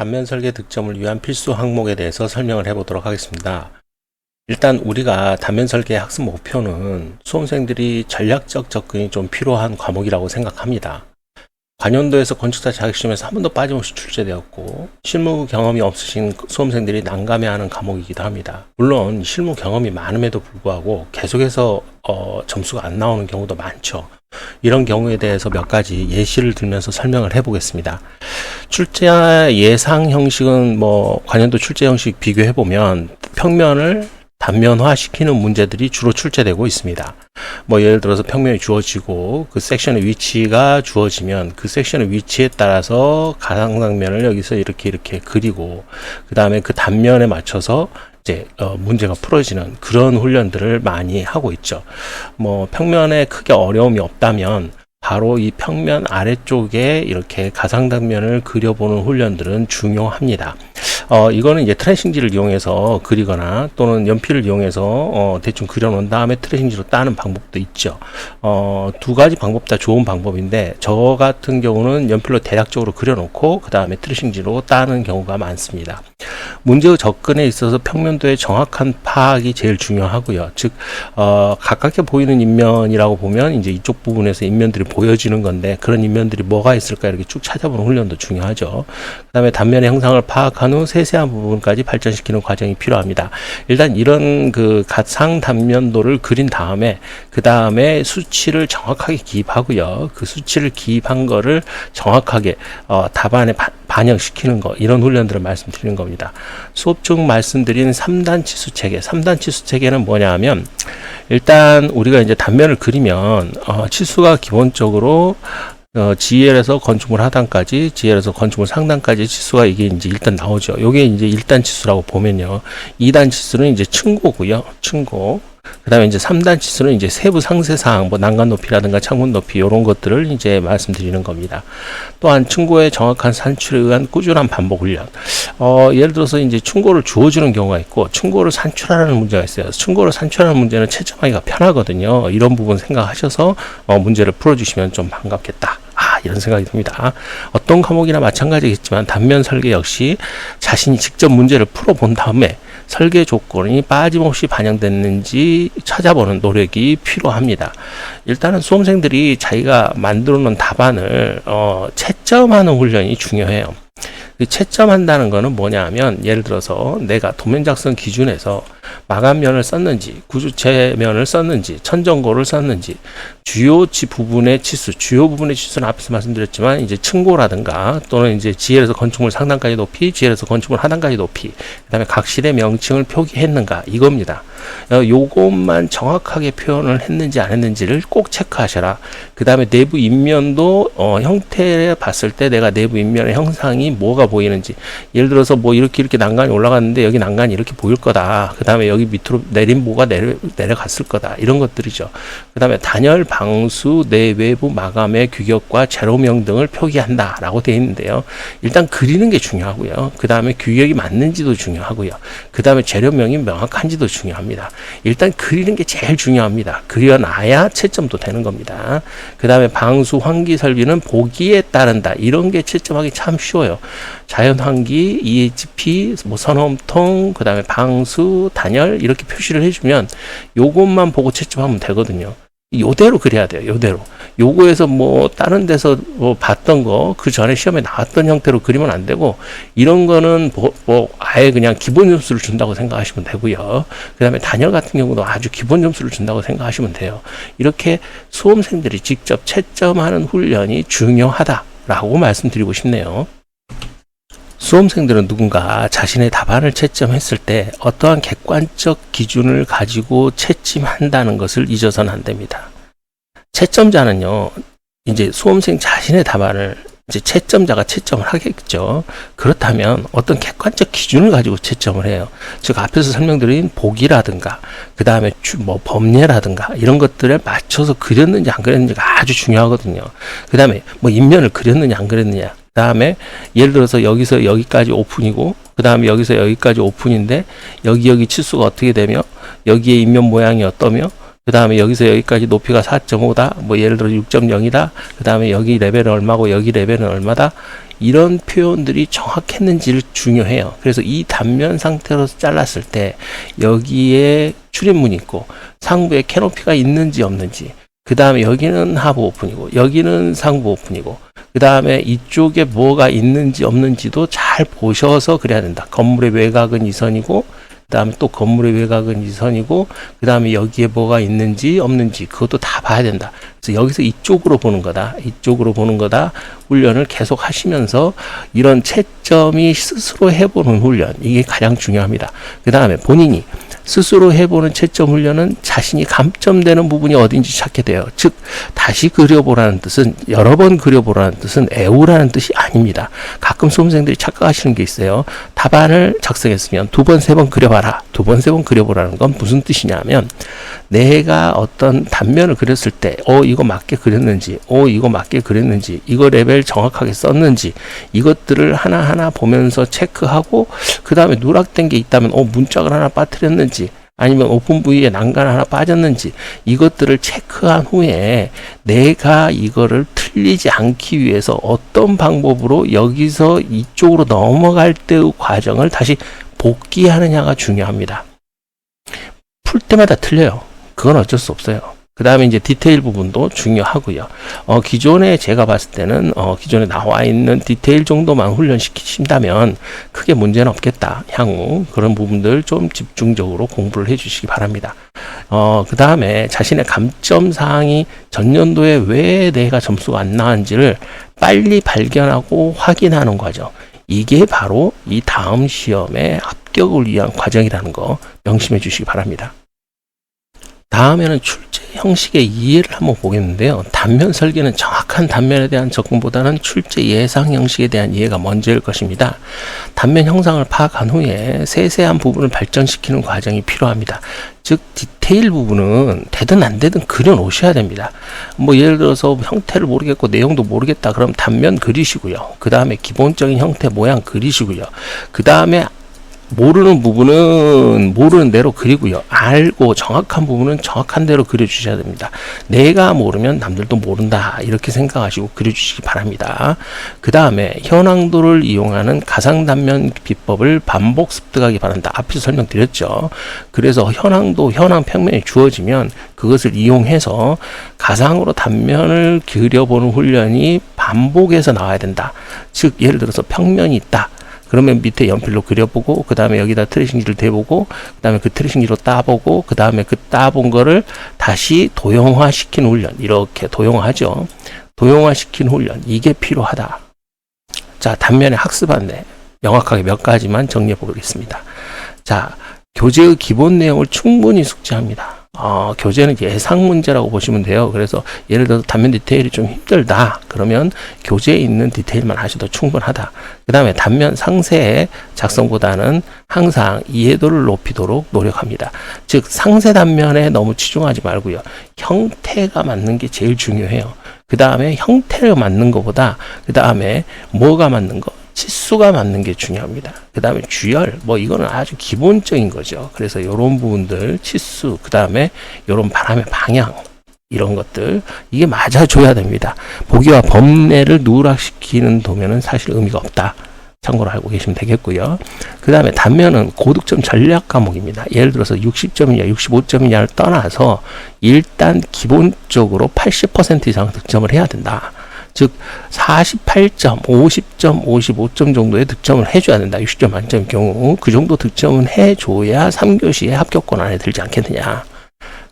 단면 설계 득점을 위한 필수 항목에 대해서 설명을 해보도록 하겠습니다. 일단 우리가 단면 설계 학습 목표는 수험생들이 전략적 접근이 좀 필요한 과목이라고 생각합니다. 관연도에서 건축사 자격시험에서 한 번도 빠짐없이 출제되었고 실무 경험이 없으신 수험생들이 난감해하는 과목이기도 합니다. 물론 실무 경험이 많음에도 불구하고 계속해서 점수가 안 나오는 경우도 많죠. 이런 경우에 대해서 몇 가지 예시를 들면서 설명을 해보겠습니다. 출제 예상 형식은 관연도 출제 형식 비교해보면 평면을 단면화 시키는 문제들이 주로 출제되고 있습니다. 예를 들어서 평면이 주어지고 그 섹션의 위치가 주어지면 그 섹션의 위치에 따라서 가상당면을 여기서 이렇게 그리고 그 다음에 그 단면에 맞춰서 이제 문제가 풀어지는 그런 훈련들을 많이 하고 있죠. 평면에 크게 어려움이 없다면 바로 이 평면 아래쪽에 이렇게 가상단면을 그려보는 훈련들은 중요합니다. 이거는 이제 트레이싱지를 이용해서 그리거나 또는 연필을 이용해서 대충 그려놓은 다음에 트레이싱지로 따는 방법도 있죠. 두 가지 방법 다 좋은 방법인데 저 같은 경우는 연필로 대략적으로 그려놓고 그 다음에 트레이싱지로 따는 경우가 많습니다. 문제의 접근에 있어서 평면도의 정확한 파악이 제일 중요하고요. 즉 가깝게 보이는 인면이라고 보면 이제 이쪽 부분에서 인면들이 보여지는 건데 그런 인면들이 뭐가 있을까 이렇게 쭉 찾아보는 훈련도 중요하죠. 그 다음에 단면의 형상을 파악한 후 세세한 부분까지 발전시키는 과정이 필요합니다. 일단 이런 그 가상 단면도를 그린 다음에 그 다음에 수치를 정확하게 기입하고요. 그 수치를 기입한 거를 정확하게 답안에 반영시키는 거, 이런 훈련들을 말씀드리는 겁니다. 수업 중 말씀드린 3단 치수 체계. 3단 치수 체계는 뭐냐 하면 일단 우리가 이제 단면을 그리면 치수가 기본적으로 GL에서 건축물 하단까지, GL에서 건축물 상단까지 치수가 이게 이제 일단 나오죠. 요게 이제 1단 치수라고 보면요. 2단 치수는 이제 층고고요. 층고. 그 다음에 이제 3단 치수는 이제 세부 상세사항, 난간 높이라든가 창문 높이, 이런 것들을 이제 말씀드리는 겁니다. 또한 층고의 정확한 산출에 의한 꾸준한 반복 훈련. 예를 들어서 이제 층고를 주어주는 경우가 있고, 층고를 산출하는 문제가 있어요. 층고를 산출하는 문제는 채점하기가 편하거든요. 이런 부분 생각하셔서 문제를 풀어주시면 좀 반갑겠다. 이런 생각이 듭니다. 어떤 과목이나 마찬가지겠지만 단면 설계 역시 자신이 직접 문제를 풀어본 다음에 설계 조건이 빠짐없이 반영됐는지 찾아보는 노력이 필요합니다. 일단은 수험생들이 자기가 만들어 놓은 답안을 채점하는 훈련이 중요해요. 채점한다는 거는 뭐냐 하면 예를 들어서 내가 도면 작성 기준에서 마감면을 썼는지, 구주체면을 썼는지, 천정고를 썼는지, 주요 부분의 치수, 주요 부분의 치수는 앞에서 말씀드렸지만 이제 층고라든가 또는 이제 GL에서 건축물 상단까지 높이, GL에서 건축물 하단까지 높이, 그 다음에 각실의 명칭을 표기했는가, 이겁니다. 요것만 정확하게 표현을 했는지 안 했는지를 꼭 체크하셔라. 그 다음에 내부 인면도 형태를 봤을 때 내가 내부 인면의 형상이 뭐가 보이는지, 예를 들어서 이렇게 난간이 올라갔는데 여기 난간이 이렇게 보일 거다. 그 다음에 여기 밑으로 내림보가 내려갔을 거다. 이런 것들이죠. 그 다음에 단열, 방수, 내외부 마감의 규격과 재료명 등을 표기한다 라고 되어 있는데요. 일단 그리는 게 중요하고요. 그 다음에 규격이 맞는지도 중요하고요. 그 다음에 재료명이 명확한지도 중요합니다. 일단 그리는 게 제일 중요합니다. 그려놔야 채점도 되는 겁니다. 그 다음에 방수, 환기 설비는 보기에 따른다. 이런 게 채점하기 참 쉬워요. 자연환기, EHP, 선험통, 그 다음에 방수, 단열 이렇게 표시를 해주면 요것만 보고 채점하면 되거든요. 요대로 그려야 돼요. 요대로. 요거에서 다른 데서 봤던 거, 그 전에 시험에 나왔던 형태로 그리면 안 되고, 이런 거는 아예 그냥 기본 점수를 준다고 생각하시면 되고요. 그 다음에 단열 같은 경우도 아주 기본 점수를 준다고 생각하시면 돼요. 이렇게 수험생들이 직접 채점하는 훈련이 중요하다라고 말씀드리고 싶네요. 수험생들은 누군가 자신의 답안을 채점했을 때 어떠한 객관적 기준을 가지고 채점한다는 것을 잊어서는 안 됩니다. 채점자는요, 이제 수험생 자신의 답안을 이제 채점자가 채점을 하겠죠. 그렇다면 어떤 객관적 기준을 가지고 채점을 해요. 즉 앞에서 설명드린 보기라든가 그 다음에 범례라든가 이런 것들에 맞춰서 그렸는지 안 그렸는지가 아주 중요하거든요. 그 다음에 인면을 그렸느냐 안 그렸느냐, 그 다음에 예를 들어서 여기서 여기까지 오픈이고 그 다음에 여기서 여기까지 오픈인데 여기 치수가 어떻게 되며 여기에 인면 모양이 어떠며 그 다음에 여기서 여기까지 높이가 4.5다. 뭐 예를 들어 6.0이다. 그 다음에 여기 레벨은 얼마고 여기 레벨은 얼마다. 이런 표현들이 정확했는지를 중요해요. 그래서 이 단면 상태로 잘랐을 때 여기에 출입문이 있고 상부에 캐노피가 있는지 없는지, 그 다음에 여기는 하부 오픈이고 여기는 상부 오픈이고, 그 다음에 이쪽에 뭐가 있는지 없는지도 잘 보셔서 그래야 된다. 건물의 외곽은 이 선이고, 그 다음에 또 건물의 외곽은 이 선이고, 그 다음에 여기에 뭐가 있는지 없는지 그것도 다 봐야 된다. 그래서 여기서 이쪽으로 보는 거다. 이쪽으로 보는 거다. 훈련을 계속 하시면서 이런 채점이 스스로 해보는 훈련, 이게 가장 중요합니다. 그 다음에 본인이 스스로 해보는 채점 훈련은 자신이 감점되는 부분이 어딘지 찾게 돼요. 즉 다시 그려보라는 뜻은, 여러 번 그려보라는 뜻은 애우라는 뜻이 아닙니다. 가끔 수험생들이 착각하시는 게 있어요. 답안을 작성했으면 2번, 3번 그려봐라. 2번, 3번 그려보라는 건 무슨 뜻이냐면, 내가 어떤 단면을 그렸을 때 이거 맞게 그렸는지, 이거 맞게 그렸는지, 이거 레벨 정확하게 썼는지, 이것들을 하나하나 보면서 체크하고, 그 다음에 누락된 게 있다면 문짝을 하나 빠뜨렸는지, 아니면 오픈 부위에 난간 하나 빠졌는지, 이것들을 체크한 후에 내가 이거를 틀리지 않기 위해서 어떤 방법으로 여기서 이쪽으로 넘어갈 때의 과정을 다시 복기하느냐가 중요합니다. 풀 때마다 틀려요. 그건 어쩔 수 없어요. 그 다음에 이제 디테일 부분도 중요하고요. 기존에 제가 봤을 때는 기존에 나와 있는 디테일 정도만 훈련시키신다면 크게 문제는 없겠다. 향후 그런 부분들 좀 집중적으로 공부를 해주시기 바랍니다. 그 다음에 자신의 감점 사항이 전년도에 왜 내가 점수가 안 나왔는지를 빨리 발견하고 확인하는 과정. 이게 바로 이 다음 시험의 합격을 위한 과정이라는 거 명심해 주시기 바랍니다. 다음에는 출제 형식의 이해를 한번 보겠는데요. 단면 설계는 정확한 단면에 대한 접근보다는 출제 예상 형식에 대한 이해가 먼저일 것입니다. 단면 형상을 파악한 후에 세세한 부분을 발전시키는 과정이 필요합니다. 즉 디테일 부분은 되든 안 되든 그려 놓으셔야 됩니다. 뭐 예를 들어서 형태를 모르겠고 내용도 모르겠다 그럼 단면 그리시고요. 그 다음에 기본적인 형태 모양 그리시고요. 그 다음에 모르는 부분은 모르는 대로 그리고요. 알고 정확한 부분은 정확한 대로 그려주셔야 됩니다. 내가 모르면 남들도 모른다 이렇게 생각하시고 그려주시기 바랍니다. 그 다음에 현황도를 이용하는 가상단면 비법을 반복 습득하기 바란다. 앞에서 설명드렸죠. 그래서 현황도, 현황 평면이 주어지면 그것을 이용해서 가상으로 단면을 그려보는 훈련이 반복해서 나와야 된다. 즉 예를 들어서 평면이 있다. 그러면 밑에 연필로 그려보고, 그 다음에 여기다 트레이싱지를 대보고, 그 다음에 그 트레이싱지로 따보고, 그 다음에 그 따본 거를 다시 도형화시키는 훈련. 이렇게 도형화하죠. 도형화시키는 훈련. 이게 필요하다. 자, 단면의 학습 안내. 명확하게 몇 가지만 정리해 보겠습니다. 자, 교재의 기본 내용을 충분히 숙지합니다. 교재는 예상 문제라고 보시면 돼요. 그래서 예를 들어서 단면 디테일이 좀 힘들다. 그러면 교재에 있는 디테일만 하셔도 충분하다. 그 다음에 단면 상세의 작성보다는 항상 이해도를 높이도록 노력합니다. 즉 상세 단면에 너무 치중하지 말고요. 형태가 맞는 게 제일 중요해요. 그 다음에 형태를 맞는 것보다 그 다음에 뭐가 맞는 거, 치수가 맞는 게 중요합니다. 그 다음에 주열, 뭐 이거는 아주 기본적인 거죠. 그래서 이런 부분들, 치수, 그 다음에 이런 바람의 방향, 이런 것들 이게 맞아줘야 됩니다. 보기와 범례를 누락시키는 도면은 사실 의미가 없다. 참고로 알고 계시면 되겠고요. 그 다음에 단면은 고득점 전략 과목입니다. 예를 들어서 60점이냐 65점이냐를 떠나서 일단 기본적으로 80% 이상 득점을 해야 된다. 즉 48점, 50점, 55점 정도의 득점을 해줘야 된다. 60점 만점의 경우 그 정도 득점은 해줘야 3교시에 합격권 안에 들지 않겠느냐.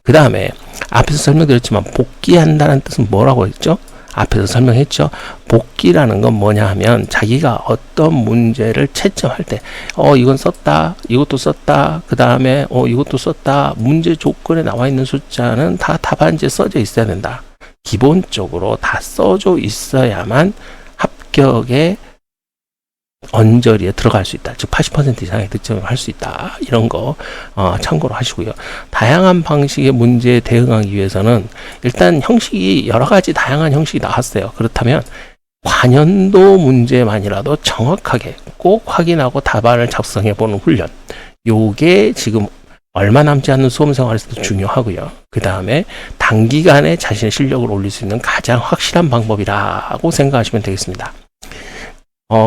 그 다음에 앞에서 설명드렸지만 복기한다는 뜻은 뭐라고 했죠? 앞에서 설명했죠. 복기라는 건 뭐냐 하면 자기가 어떤 문제를 채점할 때 이건 썼다, 이것도 썼다, 그 다음에 이것도 썼다, 문제 조건에 나와 있는 숫자는 다 답안지에 써져 있어야 된다. 기본적으로 다 써져 있어야만 합격의 언저리에 들어갈 수 있다. 즉 80% 이상의 득점을 할 수 있다. 이런 거 참고로 하시고요. 다양한 방식의 문제에 대응하기 위해서는 일단 형식이 여러 가지 다양한 형식이 나왔어요. 그렇다면 관연도 문제만이라도 정확하게 꼭 확인하고 답안을 작성해 보는 훈련. 요게 지금 얼마 남지 않는 수험 생활에서도 중요하고요. 그 다음에 단기간에 자신의 실력을 올릴 수 있는 가장 확실한 방법이라고 생각하시면 되겠습니다.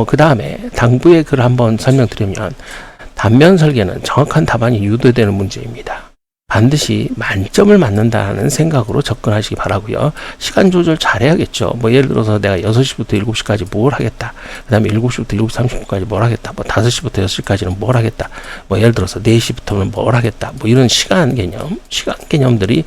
그 다음에 당부의 글을 한번 설명드리면, 단면 설계는 정확한 답안이 유도되는 문제입니다. 반드시 만점을 맞는다는 생각으로 접근하시기 바라고요. 시간 조절 잘해야겠죠. 뭐 예를 들어서 내가 6시부터 7시까지 뭘 하겠다. 그 다음에 7시부터 7시 30분까지 뭘 하겠다. 뭐 5시부터 6시까지는 뭘 하겠다. 뭐 예를 들어서 4시부터는 뭘 하겠다. 뭐 이런 시간 개념들이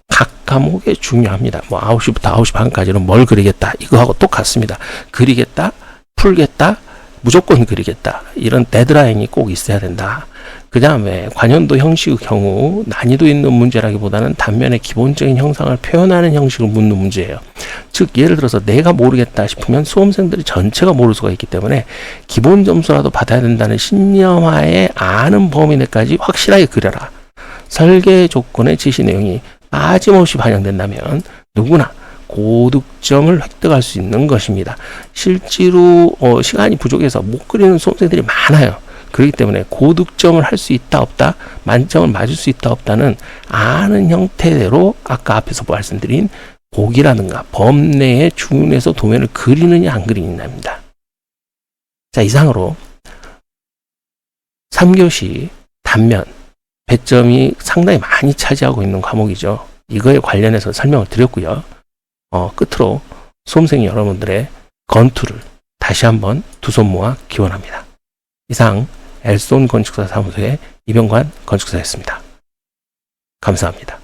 각 과목에 중요합니다. 뭐 9시부터 9시 반까지는 뭘 그리겠다. 이거하고 똑같습니다. 그리겠다, 풀겠다, 무조건 그리겠다. 이런 데드라인이 꼭 있어야 된다. 그 다음에 관연도 형식의 경우 난이도 있는 문제라기보다는 단면의 기본적인 형상을 표현하는 형식을 묻는 문제예요. 즉 예를 들어서 내가 모르겠다 싶으면 수험생들이 전체가 모를 수가 있기 때문에 기본 점수라도 받아야 된다는 신념하에 아는 범위 내까지 확실하게 그려라. 설계 조건의 지시 내용이 빠짐없이 반영된다면 누구나 고득점을 획득할 수 있는 것입니다. 실제로 시간이 부족해서 못 그리는 수험생들이 많아요. 그렇기 때문에 고득점을 할 수 있다 없다, 만점을 맞을 수 있다 없다는 아는 형태대로 아까 앞에서 말씀드린 곡이라든가 범내에 준해서 도면을 그리느냐 안 그리느냐입니다. 자, 이상으로 3교시 단면 배점이 상당히 많이 차지하고 있는 과목이죠. 이거에 관련해서 설명을 드렸고요. 끝으로 수험생 여러분들의 건투를 다시 한번 두 손 모아 기원합니다. 이상 엘손 건축사 사무소의 이병관 건축사였습니다. 감사합니다.